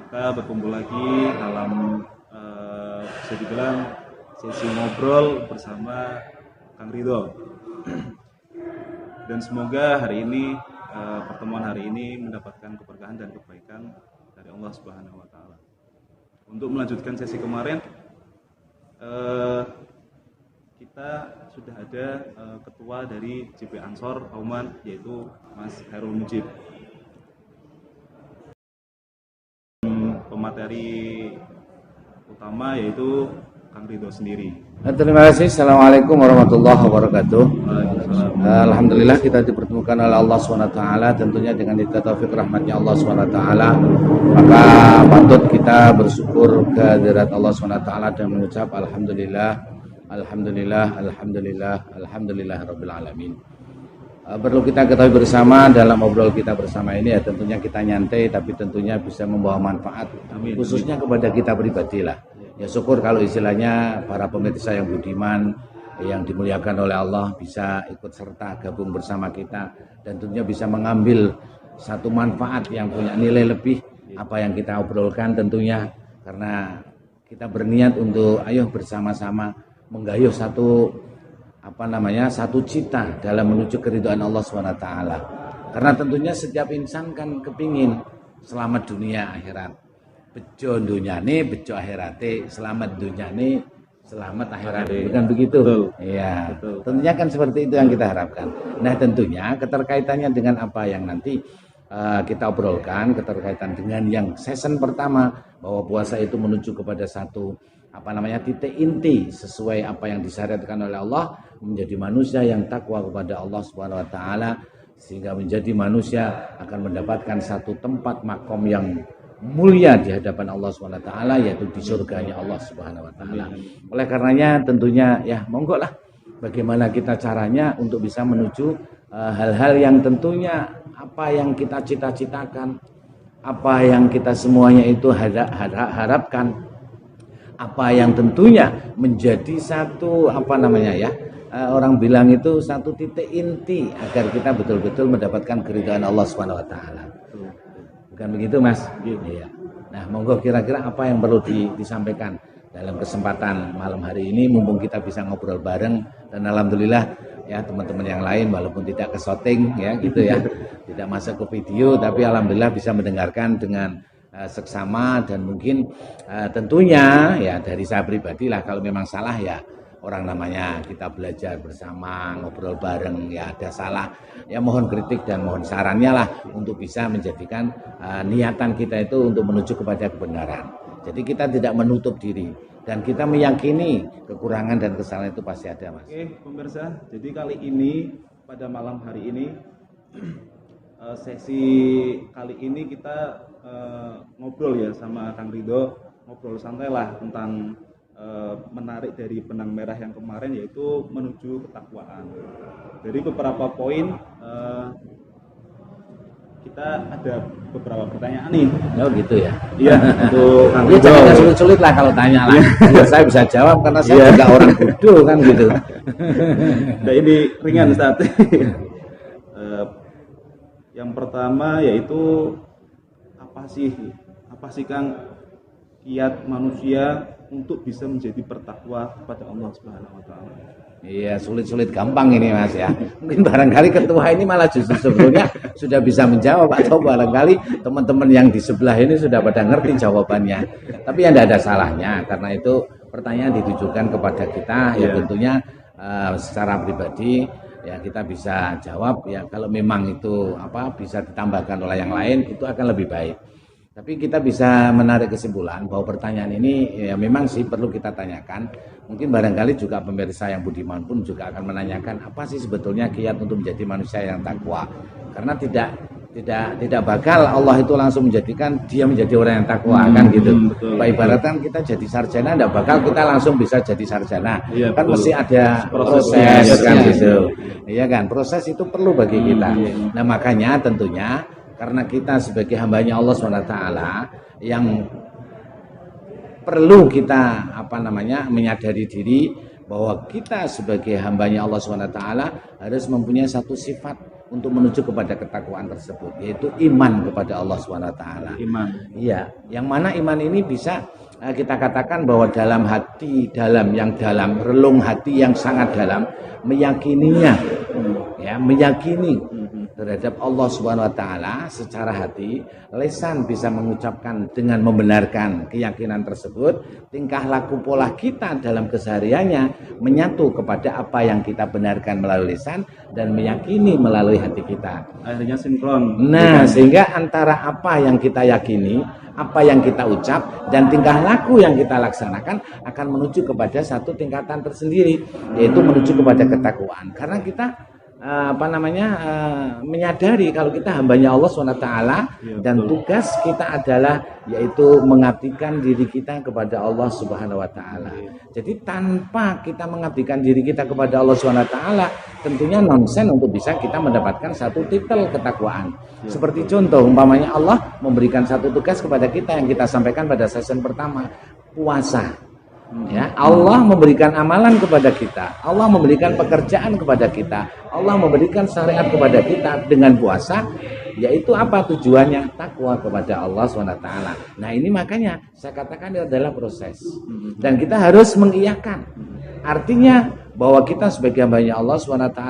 kita berkumpul lagi dalam bisa dibilang sesi ngobrol bersama Kang Ridho. Dan semoga hari ini pertemuan hari ini mendapatkan keberkahan dan kebaikan dari Allah Subhanahu wa taala. Untuk melanjutkan sesi kemarin, kita sudah ada ketua dari JP Ansor Kauman, yaitu Mas Hairul Mujib. Pemateri utama yaitu Kang Ridho sendiri. Terima kasih. Assalamualaikum warahmatullahi wabarakatuh. Alhamdulillah kita dipertemukan oleh Allah SWT, tentunya dengan hidayah taufik rahmatnya Allah SWT. Maka patut kita bersyukur kehadirat Allah SWT dan mengucap alhamdulillah, alhamdulillah, alhamdulillah, alhamdulillah rabbil alamin. Perlu kita ketahui bersama dalam obrol kita bersama ini ya, tentunya kita nyantai tapi tentunya bisa membawa manfaat. Amin. Khususnya kepada kita pribadi lah. Ya syukur kalau istilahnya para pemirsa yang budiman, yang dimuliakan oleh Allah bisa ikut serta gabung bersama kita dan tentunya bisa mengambil satu manfaat yang punya nilai lebih apa yang kita obrolkan tentunya, karena kita berniat untuk ayo bersama-sama menggayuh satu cita dalam menuju keridhaan Allah SWT. Karena tentunya setiap insan kan kepingin selamat dunia akhirat. Bejo dunyane, bejo akhirate, selamat dunyane, selamat akhirat. Bukan begitu? Iya. Tentunya kan seperti itu yang kita harapkan. Nah, tentunya keterkaitannya dengan apa yang nanti kita obrolkan, keterkaitan dengan yang season pertama, bahwa puasa itu menuju kepada satu titik inti sesuai apa yang disyariatkan oleh Allah, menjadi manusia yang takwa kepada Allah Subhanahu wa taala, sehingga menjadi manusia akan mendapatkan satu tempat makom yang mulia di hadapan Allah Subhanahu wa taala, yaitu di surganya Allah Subhanahu wa taala. Oleh karenanya tentunya ya monggo lah bagaimana kita caranya untuk bisa menuju hal-hal yang tentunya apa yang kita cita-citakan, apa yang kita semuanya itu harapkan, apa yang tentunya menjadi satu orang bilang itu satu titik inti agar kita betul-betul mendapatkan keridhaan Allah Subhanahu wa taala. Bukan begitu, Mas? Iya. Nah, monggo kira-kira apa yang perlu disampaikan dalam kesempatan malam hari ini, mumpung kita bisa ngobrol bareng, dan alhamdulillah ya teman-teman yang lain walaupun tidak ke syuting ya gitu ya, tidak masuk ke video, tapi alhamdulillah bisa mendengarkan dengan seksama. Dan mungkin tentunya ya dari saya pribadi lah, kalau memang salah ya orang namanya kita belajar bersama, ngobrol bareng, ya ada salah ya mohon kritik dan mohon sarannya lah untuk bisa menjadikan niatan kita itu untuk menuju kepada kebenaran. Jadi kita tidak menutup diri dan kita meyakini kekurangan dan kesalahan itu pasti ada, Mas. Oke pemirsa, jadi kali ini pada malam hari ini sesi kali ini kita ngobrol ya sama Kang Ridho, ngobrol santai lah tentang menarik dari benang merah yang kemarin, yaitu menuju ketakwaan. Dari beberapa poin kita ada beberapa pertanyaan nih. Oh gitu ya. Iya, untuk Kang Ridho. Jangan sulit-sulit lah kalau tanya lah. Saya bisa jawab karena saya juga orang bodoh kan gitu. Nah ini ringan Ustaz. Yang pertama yaitu apa sih Kang kiat manusia untuk bisa menjadi bertakwa kepada Allah Subhanahu wa taala? Iya, sulit-sulit gampang ini, Mas ya. Mungkin barangkali ketua ini malah justru sebetulnya sudah bisa menjawab, atau barangkali teman-teman yang di sebelah ini sudah pada ngerti jawabannya. Tapi ya tidak ada salahnya, karena itu pertanyaan ditujukan kepada kita ya tentunya secara pribadi ya kita bisa jawab ya, kalau memang itu bisa ditambahkan oleh yang lain itu akan lebih baik. Tapi kita bisa menarik kesimpulan bahwa pertanyaan ini ya memang sih perlu kita tanyakan. Mungkin barangkali juga pemirsa yang budiman pun juga akan menanyakan apa sih sebetulnya kiat untuk menjadi manusia yang takwa. Karena tidak bakal Allah itu langsung menjadikan dia menjadi orang yang takwa kan gitu. Ibaratkan kita jadi sarjana, tidak bakal kita langsung bisa jadi sarjana. Kan betul. Mesti ada proses kan gitu. Iya kan, proses itu perlu bagi kita. Nah makanya tentunya karena kita sebagai hambanya Allah SWT yang perlu kita menyadari diri bahwa kita sebagai hambanya Allah SWT harus mempunyai satu sifat untuk menuju kepada ketakwaan tersebut, yaitu iman kepada Allah SWT. Iman. Iya, yang mana iman ini bisa kita katakan bahwa dalam hati dalam, relung hati yang sangat dalam, meyakininya, ya, meyakini terhadap Allah SWT secara hati, lisan bisa mengucapkan dengan membenarkan keyakinan tersebut, tingkah laku pola kita dalam kesehariannya menyatu kepada apa yang kita benarkan melalui lisan dan meyakini melalui hati kita. Akhirnya sinkron. Nah, sehingga antara apa yang kita yakini, apa yang kita ucap, dan tingkah laku yang kita laksanakan akan menuju kepada satu tingkatan tersendiri, yaitu menuju kepada ketakwaan. Karena kita menyadari kalau kita hambanya Allah SWT, dan tugas kita adalah yaitu mengabdikan diri kita kepada Allah Subhanahu wa taala. Jadi tanpa kita mengabdikan diri kita kepada Allah Subhanahu wa taala, tentunya nonsen untuk bisa kita mendapatkan satu titel ketakwaan. Seperti contoh umpamanya Allah memberikan satu tugas kepada kita yang kita sampaikan pada sesi pertama, puasa. Ya, Allah memberikan amalan kepada kita, Allah memberikan pekerjaan kepada kita, Allah memberikan syariat kepada kita dengan puasa, yaitu apa tujuannya? Takwa kepada Allah SWT. Nah, ini makanya saya katakan ini adalah proses, dan kita harus mengiyakan. Artinya bahwa kita sebagai hamba Allah SWT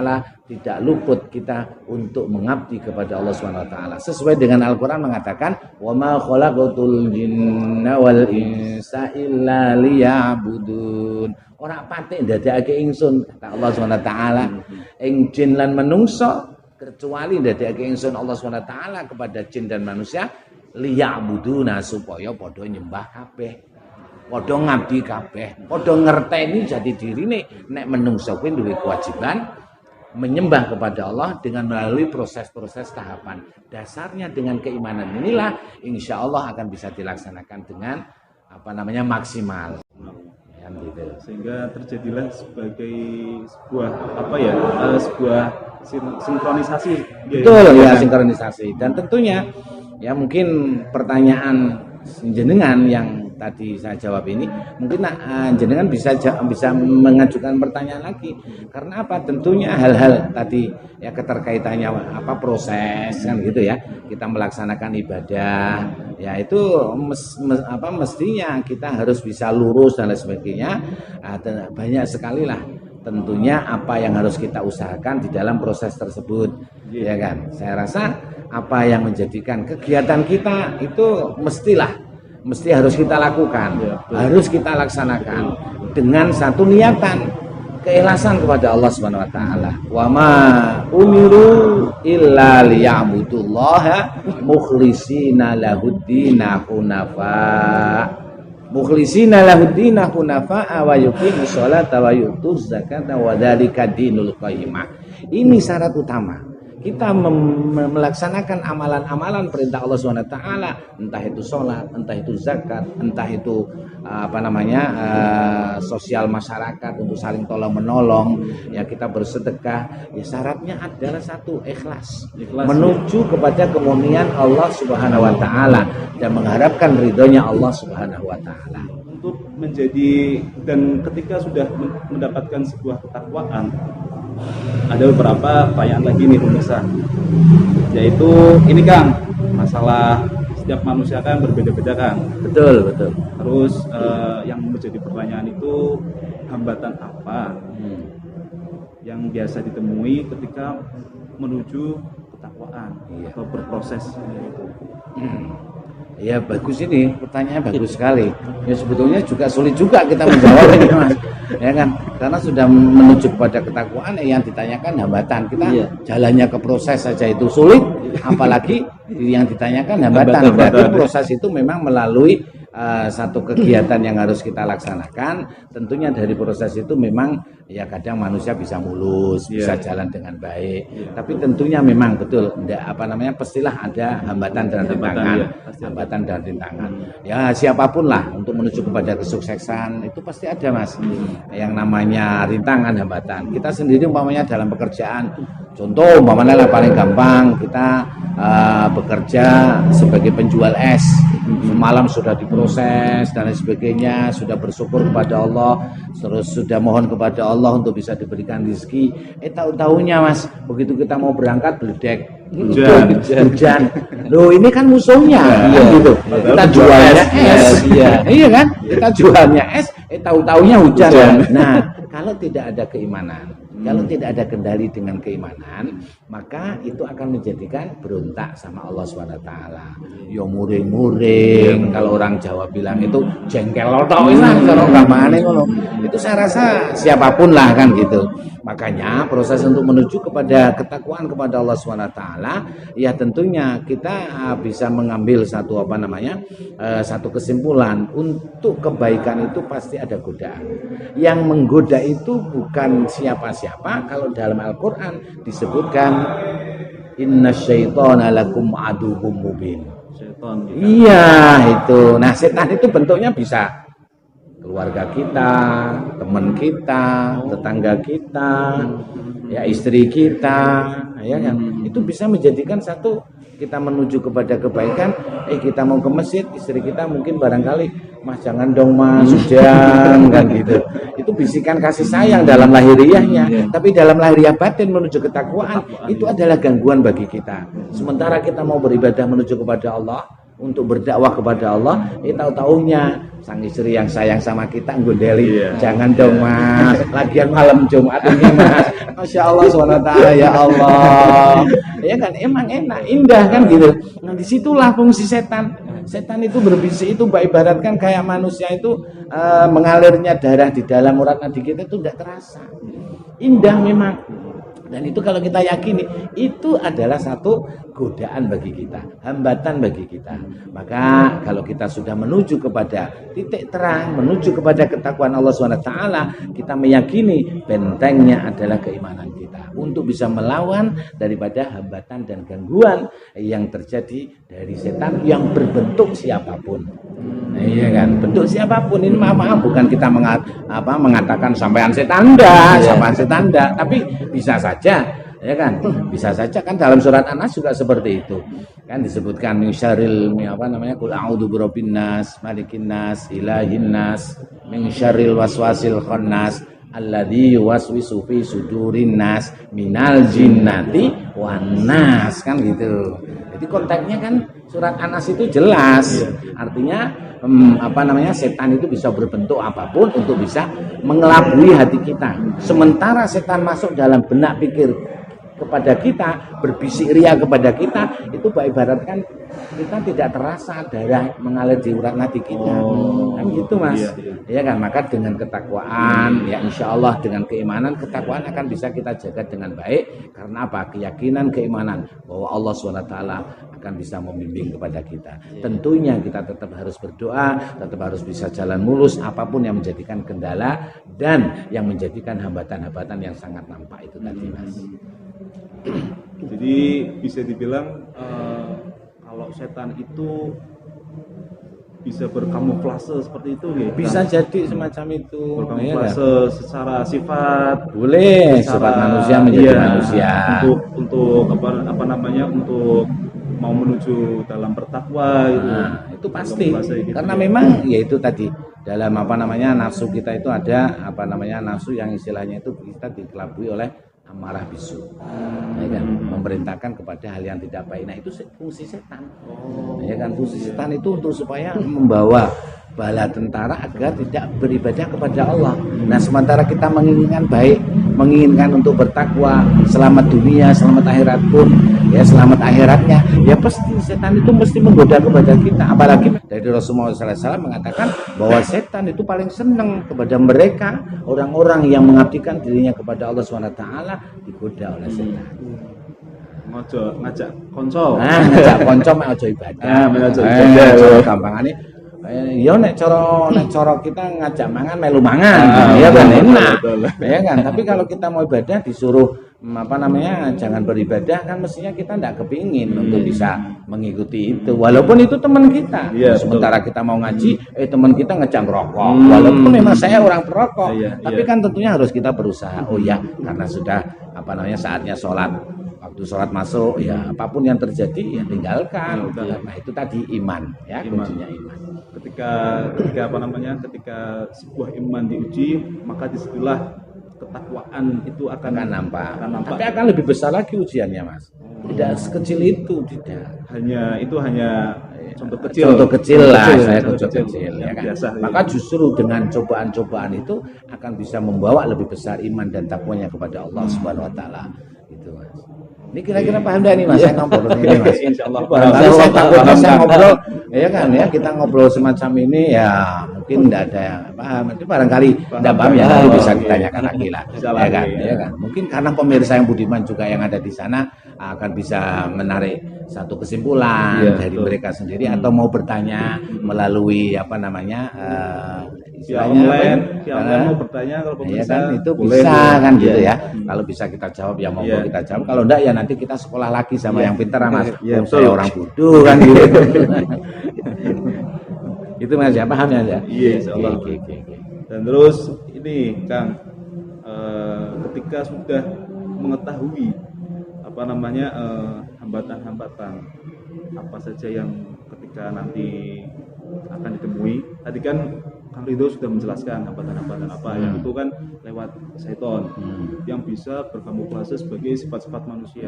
tidak luput kita untuk mengabdi kepada Allah SWT. Sesuai dengan Al-Quran mengatakan, wa ma khalaqatul jinna wal insa illa liya'budun. Ora patek ndadekake ingsun, kata Allah SWT, ing jin lan manungsa kecuali ndadekake ingsun Allah SWT kepada jin dan manusia liya'buduna, supaya padha nyembah kabeh, padha ngabdi kabeh, padha ngerteni jati dirine nek menungso kuwi duwe kewajiban menyembah kepada Allah dengan melalui proses-proses tahapan. Dasarnya dengan keimanan inilah insya Allah akan bisa dilaksanakan dengan maksimal. Ya, gitu. Sehingga terjadilah sebagai sebuah sebuah sinkronisasi. Betul ya, sinkronisasi. Dan tentunya ya mungkin pertanyaan jenengan yang tadi saya jawab ini, mungkin jenengan bisa mengajukan pertanyaan lagi. Karena apa? Tentunya hal-hal tadi ya keterkaitannya proses kan gitu ya. Kita melaksanakan ibadah, ya itu mestinya kita harus bisa lurus dan lain sebagainya. Banyak sekali lah tentunya apa yang harus kita usahakan di dalam proses tersebut, ya kan. Saya rasa apa yang menjadikan kegiatan kita itu mesti harus kita lakukan, harus kita laksanakan dengan satu niatan, keikhlasan kepada Allah Subhanahu wa taala. Wa ma umiru illa liya'budullaha mukhlishina lahuddina hunafa. Mukhlishina lahuddina hunafa wa yuqimus sholata wa yutuz zakata wa dzalika dinul qayyimah. Ini syarat utama. Kita melaksanakan amalan-amalan perintah Allah SWT, entah itu sholat, entah itu zakat, entah itu sosial masyarakat untuk saling tolong menolong, ya kita bersedekah, ya syaratnya adalah satu, ikhlas menuju kepada kemurnian Allah Subhanahu wa taala dan mengharapkan ridhonya Allah Subhanahu wa taala. Untuk menjadi, dan ketika sudah mendapatkan sebuah ketakwaan, ada beberapa pertanyaan lagi nih pemirsa, yaitu ini Kang, masalah setiap manusia kan berbeda-beda Kang. Betul. Terus yang menjadi pertanyaan itu, hambatan apa yang biasa ditemui ketika menuju ketakwaan atau berproses itu? Ya bagus, ini pertanyaannya bagus sekali. Ya sebetulnya juga sulit juga kita menjawab ini Mas. Ya kan? Karena sudah menuju kepada ketakwaan, yang ditanyakan hambatan. Kita jalannya ke proses saja itu sulit, apalagi yang ditanyakan hambatan. Berarti proses itu memang melalui satu kegiatan yang harus kita laksanakan. Tentunya dari proses itu memang ya kadang manusia bisa mulus, bisa jalan dengan baik. Tapi tentunya memang betul, pastilah ada hambatan dan rintangan. Hambatan dan rintangan. Ya siapapun lah untuk menuju kepada kesuksesan itu pasti ada Mas. Yang namanya rintangan, hambatan. Kita sendiri umpamanya dalam pekerjaan, contoh umpamanya paling gampang kita bekerja sebagai penjual es, semalam sudah diproses dan lain sebagainya, sudah bersyukur kepada Allah, terus sudah mohon kepada Allah untuk bisa diberikan rezeki. Tahu-tahunya Mas, begitu kita mau berangkat beledek, hujan. Loh ini kan musuhnya, gitu. Kita jualnya es, iya kan? Kita jualnya es, tahu-tahunya hujan. Nah, kalau tidak ada keimanan, kalau tidak ada kendali dengan keimanan, maka itu akan menjadikan berontak sama Allah SWT. Yo muring-muring, kalau orang Jawa bilang itu jengkel tok lah, kalau gampangane ngono. Itu saya rasa siapapun lah kan gitu. Makanya proses untuk menuju kepada ketakwaan kepada Allah SWT, ya tentunya kita bisa mengambil satu satu kesimpulan, untuk kebaikan itu pasti ada godaan. Yang menggoda itu bukan siapa-siapa. Kalau dalam Al-Quran disebutkan inna syaitana lakum aduwwum mubin. Setan. Iya itu. Nah setan itu bentuknya bisa keluarga kita, teman kita, tetangga kita, ya istri kita, ya kan. Itu bisa menjadikan satu kita menuju kepada kebaikan. Kita mau ke masjid, istri kita mungkin barangkali, Mas jangan dong Mas, hujan kan gitu. Itu bisikan kasih sayang dalam lahiriahnya, tapi dalam lahiriah batin menuju ketakwaan itu adalah gangguan bagi kita. Sementara kita mau beribadah menuju kepada Allah, untuk berdakwah kepada Allah, tahu-taunya sang istri yang sayang sama kita ngodeli, jangan dong Mas, lagian malam Jumat ini Mas, Masya Allah SWT, ya Allah, ya kan emang enak, indah kan gitu. Nah disitulah fungsi setan. Setan itu berbisik itu ibaratkan kayak manusia itu mengalirnya darah di dalam urat nadi kita itu tidak terasa, indah memang. Dan itu kalau kita yakini, itu adalah satu godaan bagi kita, hambatan bagi kita. Maka kalau kita sudah menuju kepada titik terang, menuju kepada ketakwaan Allah SWT, kita meyakini bentengnya adalah keimanan kita untuk bisa melawan daripada hambatan dan gangguan yang terjadi dari setan yang berbentuk siapapun. Nah, iya kan, bentuk siapapun ini maaf bukan kita mengatakan sampean setan enggak, sampean setan enggak, tapi bisa saja, ya kan, bisa saja kan dalam surat An-Nas juga seperti itu kan disebutkan min syarril qul a'udzu birabbin nas malikin nas ilahin nas min syarril waswasil khannas alladzi yuwaswisu fi sudurin nas minal jinnati wan nas kan gitu. Jadi konteksnya kan surat An-Nas itu jelas, artinya setan itu bisa berbentuk apapun untuk bisa mengelabui hati kita. Sementara setan masuk dalam benak pikir kepada kita, berbisik ria kepada kita, itu ibaratkan kita tidak terasa darah mengalir di urat nadi kita. Kan gitu Mas. Ya kan, maka dengan ketakwaan, ya insya Allah dengan keimanan, ketakwaan akan bisa kita jaga dengan baik. Karena apa? Keyakinan, keimanan bahwa Allah SWT akan bisa membimbing kepada kita. Tentunya kita tetap harus berdoa, tetap harus bisa jalan mulus apapun yang menjadikan kendala dan yang menjadikan hambatan-hambatan yang sangat nampak itu tadi Mas. Jadi bisa dibilang kalau setan itu bisa berkamuflase seperti itu ya. Bisa jadi semacam itu. Berkamuflase secara sifat. Boleh, sifat manusia menjadi manusia. Untuk untuk mau menuju dalam bertakwa itu. Nah, itu pasti. Gitu. Karena memang ya itu tadi dalam nafsu kita itu ada nafsu yang istilahnya itu kita dikelabui oleh amarah bisu, ya kan, memerintahkan kepada hal yang tidak baik. Nah itu fungsi setan, ya kan, fungsi setan itu untuk supaya membawa bala tentara agar tidak beribadah kepada Allah. Nah sementara kita menginginkan baik, menginginkan untuk bertakwa, selamat dunia, selamat akhirat pun, ya selamat akhiratnya, ya pasti setan itu mesti menggoda kepada kita. Apalagi dari Rasulullah SAW mengatakan bahwa setan itu paling senang kepada mereka orang-orang yang mengabdikan dirinya kepada Allah SWT digoda oleh setan. Ngajak konco. Ngajak konco mek aja ibadah. Gampangane ya nek cara kita ngajak mangan melu mangan, ya kan enak. Ya kan, tapi kalau kita mau ibadah disuruh jangan beribadah kan mestinya kita tidak kepingin untuk bisa mengikuti itu. Walaupun itu teman kita. Sementara kita mau ngaji, teman kita ngejang rokok. Walaupun memang saya orang perokok, tapi kan tentunya harus kita berusaha. Oh ya, karena sudah saatnya sholat waktu sholat masuk ya apapun yang terjadi ya tinggalkan. Nah itu tadi iman ya, kuncinya iman. Ketika sebuah iman diuji, maka disitulah ketakwaan itu akan nampak. Tapi akan lebih besar lagi ujiannya, Mas. Tidak sekecil itu, tidak. Hanya contoh kecil. Contoh kecil lah, contoh kecil ya kan. Biasa, maka justru dengan cobaan-cobaan itu akan bisa membawa lebih besar iman dan takwanya kepada Allah Subhanahu wa taala. Gitu, Mas. Ini kira-kira paham dah nih Mas, saya ngobrol ini Mas. Insyaallah. Kalau saya takutnya saya ngobrol, ya kan ya kita ngobrol semacam ini ya mungkin tidak ada yang paham. Itu barangkali tidak paham ya nanti bisa ditanyakan lagi lah. Ya kan. Mungkin karena pemirsa yang budiman juga yang ada di sana akan bisa menarik satu kesimpulan dari mereka sendiri atau mau bertanya melalui istilahnya mau bertanya kalau pemirsa ya kan, itu bisa kan gitu ya. Kalau bisa kita jawab ya monggo kita jawab. Kalau enggak ya nanti kita sekolah lagi sama yang pintar Mas. Saya orang bodoh kan gitu. Itu Mas ya, paham ya? Iya, insyaallah. Dan terus ini Kang, ketika sudah mengetahui hambatan-hambatan apa saja yang ketika nanti akan ditemui. Tadi kan Kang Ridho sudah menjelaskan hambatan-hambatan apa yang itu kan lewat syaiton yang bisa berkamuflase sebagai sifat-sifat manusia.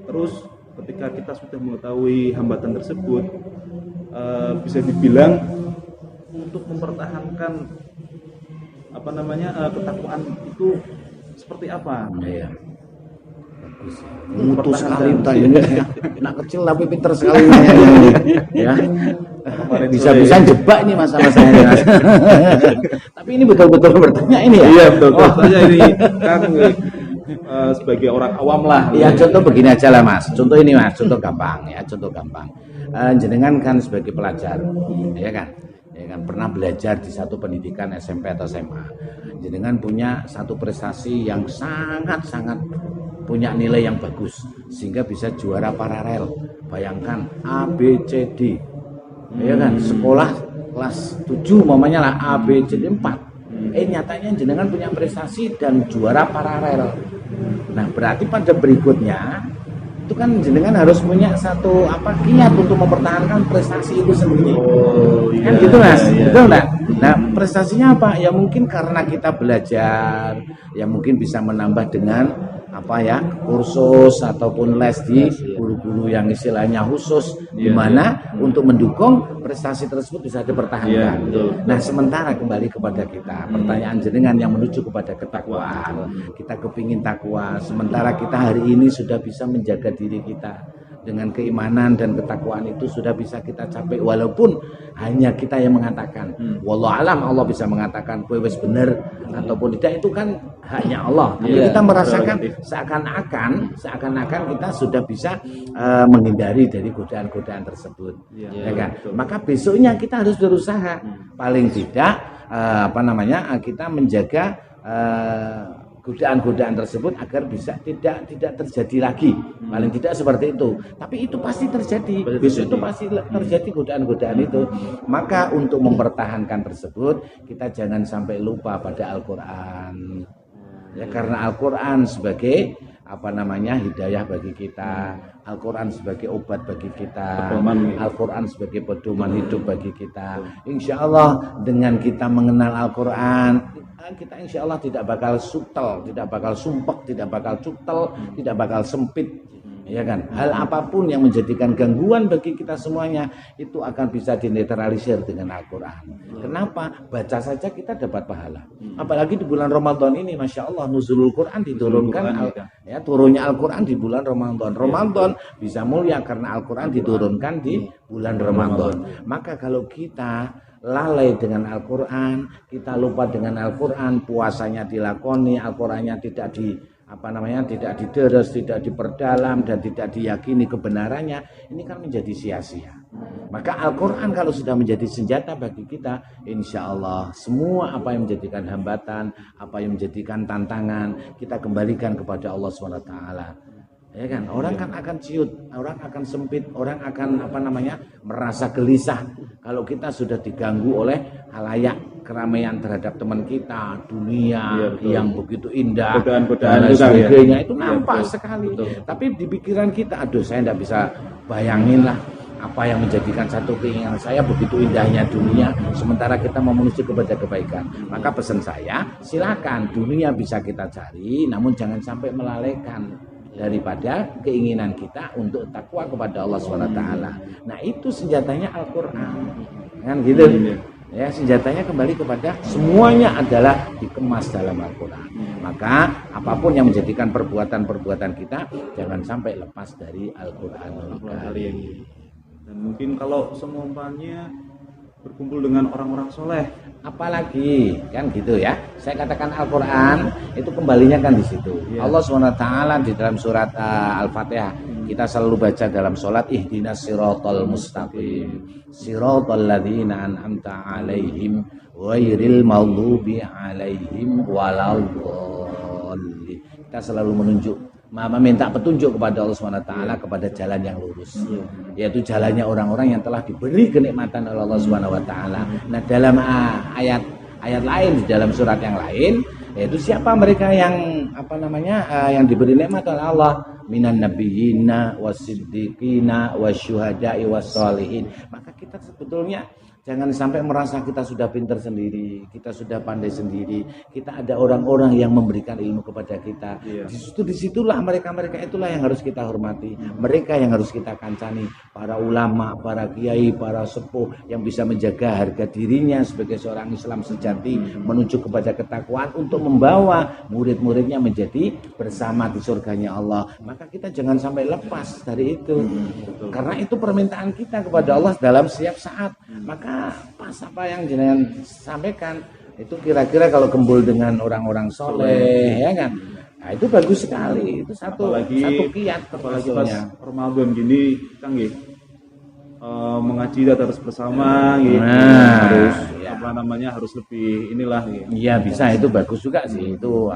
Terus ketika kita sudah mengetahui hambatan tersebut, bisa dibilang untuk mempertahankan ketakwaan itu seperti apa? Mutu sekali tanya anak kecil tapi pinter sekali ya. Bisa-bisa jebak ini masalah saya. Tapi ini betul-betul bertanya ini ya. Iya betul. Saya ini kan sebagai orang awam lah. Ya contoh begini aja lah Mas. Contoh ini Mas, contoh gampang ya, contoh gampang. Jenengan kan sebagai pelajar, ya kan pernah belajar di satu pendidikan SMP atau SMA. Jenengan punya satu prestasi yang sangat-sangat punya nilai yang bagus sehingga bisa juara paralel. Bayangkan A, B, C, D. Ya kan, sekolah kelas 7 mamanya lah A, B, C, D 4. Nyatanya jenengan punya prestasi dan juara paralel. Nah, berarti pada berikutnya itu kan jenengan harus punya satu kiat untuk mempertahankan prestasi itu sendiri. Kan gitu Mas, betul enggak? Nah, prestasinya apa? Ya mungkin karena kita belajar, ya mungkin bisa menambah dengan kursus ataupun les di guru-guru yang istilahnya khusus di mana untuk mendukung prestasi tersebut bisa dipertahankan. Nah, sementara kembali kepada kita, pertanyaan jenengan yang menuju kepada ketakwaan. Kita kepingin takwa, sementara kita hari ini sudah bisa menjaga diri kita dengan keimanan dan ketakwaan itu sudah bisa kita capai walaupun hanya kita yang mengatakan wallahu alam, Allah bisa mengatakan kowe wis bener ataupun tidak, itu kan haknya Allah. Tapi kita merasakan seakan-akan kita sudah bisa menghindari dari godaan-godaan tersebut. Ya kan? Maka besoknya kita harus berusaha paling tidak kita menjaga godaan-godaan tersebut agar bisa tidak terjadi lagi. Paling tidak seperti itu. Tapi itu pasti terjadi. Besok itu pasti terjadi godaan-godaan itu. Maka untuk mempertahankan tersebut, kita jangan sampai lupa pada Al-Qur'an. Ya, karena Al-Qur'an sebagai hidayah bagi kita, Al-Quran sebagai obat bagi kita, Al-Quran sebagai pedoman hidup bagi kita. Insya Allah dengan kita mengenal Al-Quran, kita insya Allah tidak bakal sutel, tidak bakal sumpek, tidak bakal cutel, tidak bakal sempit. Ya kan, hal apapun yang menjadikan gangguan bagi kita semuanya itu akan bisa dinetralisir dengan Al-Quran. Kenapa? Baca saja kita dapat pahala. Apalagi di bulan Ramadan ini, Masya Allah, nuzulul Quran diturunkan, turunnya Al-Quran di bulan Ramadan. Ramadan bisa mulia karena Al-Quran diturunkan di bulan Ramadan. Maka kalau kita lalai dengan Al-Quran, kita lupa dengan Al-Quran, puasanya dilakoni, Al-Qurannya tidak tidak dideres, tidak diperdalam dan tidak diyakini kebenarannya, ini kan menjadi sia-sia. Maka Al-Quran kalau sudah menjadi senjata bagi kita, insya Allah semua apa yang menjadikan hambatan, apa yang menjadikan tantangan, kita kembalikan kepada Allah SWT. Ya kan, orang kan akan ciut, orang akan sempit, orang akan merasa gelisah kalau kita sudah diganggu oleh halayak. keramaian terhadap teman kita, dunia Iya, yang begitu indah godaan-godaan dan itu kan, sebagainya, itu Iya, nampak betul. sekali. Betul. Tapi di pikiran kita, aduh saya tidak bisa bayangin lah apa yang menjadikan satu keinginan saya begitu indahnya dunia, sementara kita mau menuju kepada kebaikan. Maka pesan saya, silakan dunia bisa kita cari, namun jangan sampai melalaikan daripada keinginan kita untuk takwa kepada Allah SWT. Nah itu senjatanya Al-Quran, kan gitu. Ya, senjatanya kembali kepada semuanya adalah dikemas dalam Al-Quran. Maka apapun yang menjadikan perbuatan-perbuatan kita, jangan sampai lepas dari Al-Quran. Dan mungkin kalau seumpamanya berkumpul dengan orang-orang soleh, apalagi kan gitu ya. Saya katakan Al-Quran itu kembalinya kan di situ. Allah SWT di dalam surat Al-Fatihah, kita selalu baca dalam sholat, ihdinas siratal mustaqim siratal ladzina an'amta alaihim ghairil maghdubi alaihim waladdallin. Kita selalu meminta petunjuk kepada Allah SWT kepada jalan yang lurus, yaitu jalannya orang-orang yang telah diberi kenikmatan oleh Allah SWT. Nah dalam ayat lain, di dalam surat yang lain, yaitu siapa mereka yang yang diberi nikmat oleh Allah, minan nabiyyina wasiddiqina wasyuhada'i wassalihin. Maka kita sebetulnya jangan sampai merasa kita sudah pintar sendiri, kita sudah pandai sendiri, kita ada orang-orang yang memberikan ilmu kepada kita. Disitulah mereka itulah yang harus kita hormati, mereka yang harus kita kancani, para ulama, para kiai, para sepuh yang bisa menjaga harga dirinya sebagai seorang Islam sejati menuju kepada ketakwaan untuk membawa murid-muridnya menjadi bersama di surganya Allah. Maka kita jangan sampai lepas dari itu, karena itu permintaan kita kepada Allah dalam setiap saat. Maka pas apa yang jenengan sampaikan itu kira-kira kalau kumpul dengan orang-orang soleh, ya kan, nah itu bagus sekali. Itu satu kiat. Apalagi pas Ramadan gini Kang mengaji harus bersama gitu. Harus lebih inilah gitu. Iya bisa, itu bagus juga sih. Itu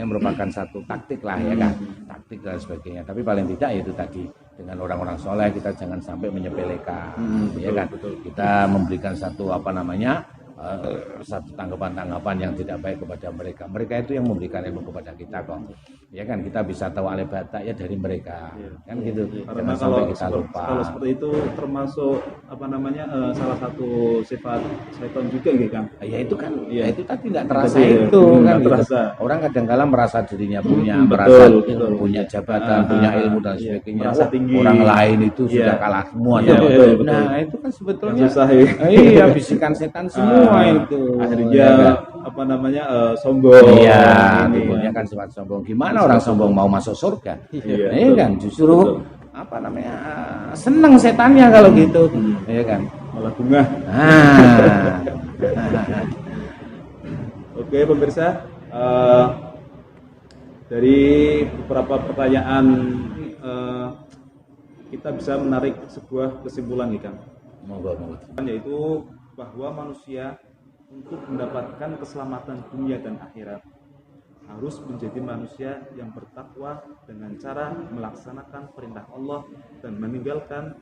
merupakan satu taktik lah, ya kan, taktik dan sebagainya. Tapi paling tidak itu tadi, dengan orang-orang soleh kita jangan sampai menyepelekan, ya kan. Kita memberikan satu satu tanggapan-tanggapan yang tidak baik kepada mereka. Mereka itu yang memberikan ilmu kepada kita kok. Ya kan, kita bisa tahu alibata ya dari mereka. Kan gitu. Karena jangan sampai kita lupa. Kalau seperti itu termasuk salah satu sifat setan juga gitu kan. Ya itu kan, ya itu tadi tidak terasa itu kan gitu. Terasa. Orang kadang-kala merasa dirinya punya, punya jabatan, punya ilmu dan sebagainya. Orang lain itu sudah kalah semua. Nah, itu kan sebetulnya iya bisikan setan semua itu. Akhirnya sombong. Iya, timbulnya kan sifat sombong. Gimana orang sombong mau masuk surga? Iya kan, justru seneng setannya kalau gitu. Iya kan? Malah bunga. Oke pemirsa, dari beberapa pertanyaan kita bisa menarik sebuah kesimpulan nih Kang. Monggo. Yaitu bahwa manusia untuk mendapatkan keselamatan dunia dan akhirat harus menjadi manusia yang bertakwa dengan cara melaksanakan perintah Allah dan meninggalkan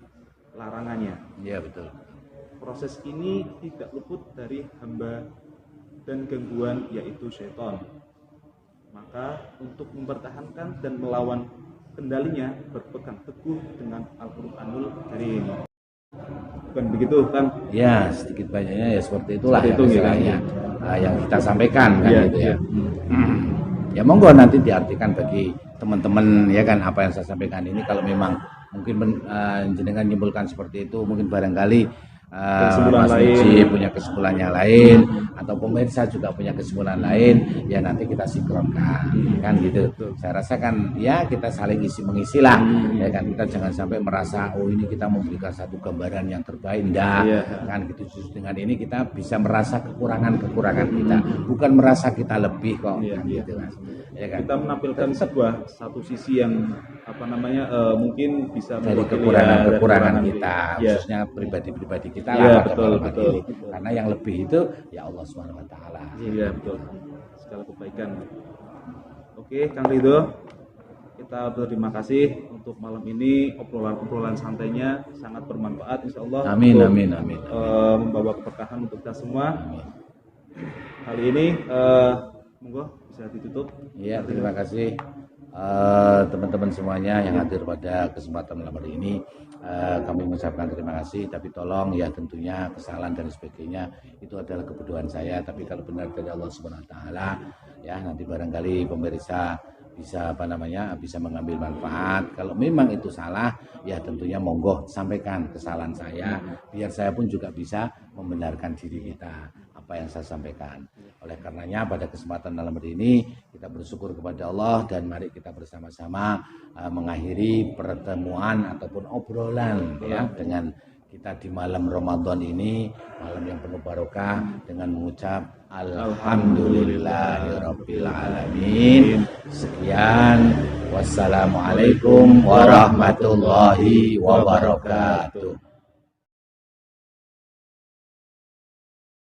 larangannya. Iya betul. Proses ini tidak luput dari hamba dan gangguan, yaitu syaitan. Maka untuk mempertahankan dan melawan kendalinya, berpegang teguh dengan Al-Qur'anul Karim. Bukan begitu kan? Ya, sedikit banyaknya ya seperti itulah yang kita sampaikan kan gitu ya. Ya monggo nanti diartikan bagi teman-teman ya kan apa yang saya sampaikan ini. Kalau memang mungkin jenengan menyimpulkan seperti itu, mungkin barangkali Mas Uci punya kesimpulannya lain, atau pemirsa juga punya kesimpulan lain, ya nanti kita sinkronkan kan gitu. Saya rasa kan ya kita saling isi-mengisi lah, ya kan, kita jangan sampai merasa oh ini kita memberikan satu gambaran yang terbaik, enggak kan gitu. Justru dengan ini kita bisa merasa kekurangan kita, bukan merasa kita lebih kok kan gitu Mas. Ya kan? Kita menampilkan satu sisi yang mungkin bisa dari kekurangan kita, khususnya pribadi-pribadi kita lah, betul. Karena yang lebih itu ya Allah Subhanahu wa taala. Iya, betul. Segala kebaikan. Oke, Kang Ridho, kita berterima kasih untuk malam ini, obrolan santainya sangat bermanfaat insyaallah. Amin. Membawa keberkahan untuk kita semua. Kali ini monggo bisa ditutup. Ya, terima kasih teman-teman semuanya yang hadir pada kesempatan malam hari ini. Kami mengucapkan terima kasih, tapi tolong ya tentunya kesalahan dan sebagainya itu adalah kebutuhan saya, tapi kalau benar dari Allah Subhanahu wa taala ya nanti barangkali pemirsa bisa bisa mengambil manfaat. Kalau memang itu salah ya tentunya monggo sampaikan kesalahan saya biar saya pun juga bisa membenarkan diri kita apa yang saya sampaikan. Oleh karenanya pada kesempatan malam hari ini kita bersyukur kepada Allah dan mari kita bersama-sama mengakhiri pertemuan ataupun obrolan ya dengan kita di malam Ramadan ini, malam yang penuh barokah dengan mengucap Alhamdulillahirabbil alamin. Sekian, wassalamualaikum warahmatullahi wabarakatuh.